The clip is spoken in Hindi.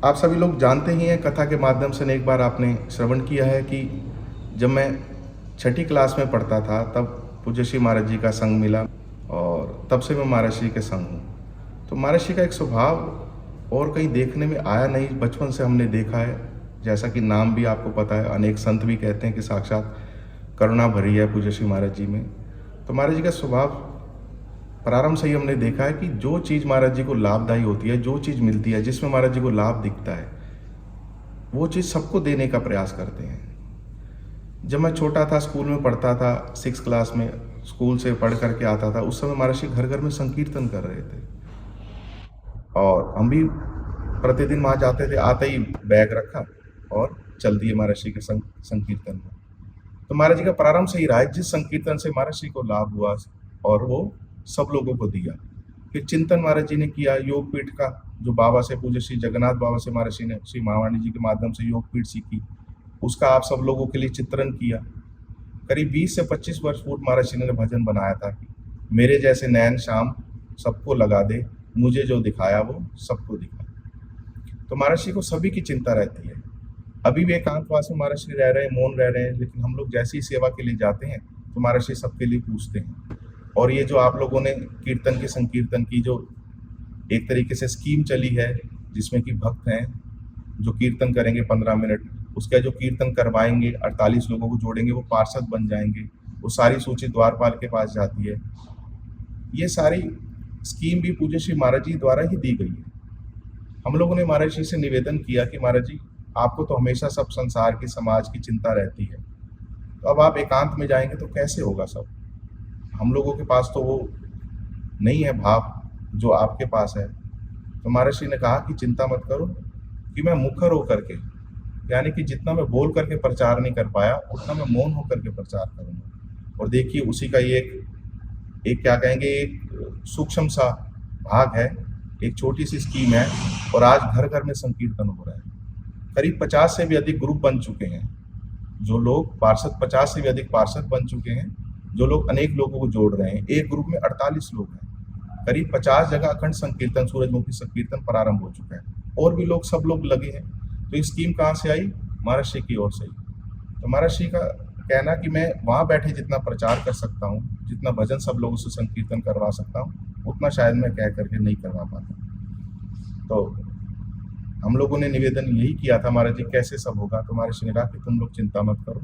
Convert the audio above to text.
आप सभी लोग जानते ही हैं, कथा के माध्यम से अनेक बार आपने श्रवण किया है कि जब मैं छठी क्लास में पढ़ता था तब पूज्य श्री महाराज जी का संग मिला और तब से मैं महाराज श्री के संग हूँ। तो महाराज श्री का एक स्वभाव और कहीं देखने में आया नहीं, बचपन से हमने देखा है। जैसा कि नाम भी आपको पता है, अनेक संत भी कहते हैं कि साक्षात करुणा भरी है पूज्य श्री महाराज जी में। तो महाराज जी का स्वभाव प्रारंभ से ही हमने देखा है कि जो चीज़ महाराज जी को लाभदायी होती है, जो चीज़ मिलती है, जिसमें महाराज जी को लाभ दिखता है, वो चीज़ सबको देने का प्रयास करते हैं। जब मैं छोटा था, स्कूल में पढ़ता था, 6 क्लास में स्कूल से पढ़ करके आता था, उस समय महाराज जी घर घर में संकीर्तन कर रहे थे और हम भी प्रतिदिन वहाँ जाते थे। आते ही बैग रखा और चल दिए महाराज जी के संकीर्तन में। तो महाराज जी का प्रारंभ से ही रहा है, जिस संकीर्तन से महाराज जी को लाभ हुआ और वो सब लोगों को दिया। फिर चिंतन महाराज जी ने किया योग पीठ का, जो बाबा से, पूज्य श्री जगन्नाथ बाबा से महाराज जी ने श्री महावाणी जी के माध्यम से योग पीठ सीखी, उसका आप सब लोगों के लिए चित्रण किया। करीब 20 से 25 वर्ष पूर्व महाराज जी ने भजन बनाया था कि मेरे जैसे नैन श्याम सबको लगा दे, मुझे जो दिखाया वो सबको दिखा। तो महाराज जी को सभी की चिंता रहती है। अभी भी एकांतवास में महाराज जी रह रहे हैं, मौन रह रहे हैं, लेकिन हम लोग जैसी सेवा के लिए जाते हैं तो महाराज जी सबके लिए पूछते हैं। और ये जो आप लोगों ने कीर्तन के संकीर्तन की जो एक तरीके से स्कीम चली है, जिसमें कि भक्त हैं जो कीर्तन करेंगे 15 मिनट, उसका जो कीर्तन करवाएंगे 48 लोगों को जोड़ेंगे, वो पार्षद बन जाएंगे, वो सारी सूची द्वारपाल के पास जाती है। ये सारी स्कीम भी पूज्य श्री महाराज जी द्वारा ही दी गई है। हम लोगों ने महाराज जी से निवेदन किया कि महाराज जी, आपको तो हमेशा सब संसार की, समाज की चिंता रहती है, तो अब आप एकांत में जाएंगे तो कैसे होगा सब। हम लोगों के पास तो वो नहीं है भाव जो आपके पास है। तो महाराज जी ने कहा कि चिंता मत करो, कि मैं मुखर होकर के, यानी कि जितना मैं बोल करके प्रचार नहीं कर पाया, उतना मैं मौन होकर के प्रचार करूंगा। और देखिए उसी का ये एक क्या कहेंगे, एक सूक्ष्म सा भाग है, एक छोटी सी स्कीम है, और आज घर घर में संकीर्तन हो रहा है। करीब 50 से भी अधिक ग्रुप बन चुके हैं, जो लोग पार्षद, 50 से भी अधिक पार्षद बन चुके हैं, जो लोग अनेक लोगों को जोड़ रहे हैं। एक ग्रुप में 48 लोग हैं। करीब 50 जगह अखंड संकीर्तन, सूरजमुखी संकीर्तन प्रारंभ हो चुका है, और भी लोग, सब लोग लगे हैं। तो ये स्कीम कहाँ से आई? महाराज जी की ओर से ही। तो महाराज जी का कहना कि मैं वहाँ बैठे जितना प्रचार कर सकता हूँ, जितना भजन सब लोगों से संकीर्तन करवा सकता हूँ, उतना शायद मैं कह करके नहीं करवा पाता। तो हम लोगों ने निवेदन यही किया था, महाराज जी कैसे सब होगा। तो महाराज जी ने कहा कि तुम लोग चिंता मत करो,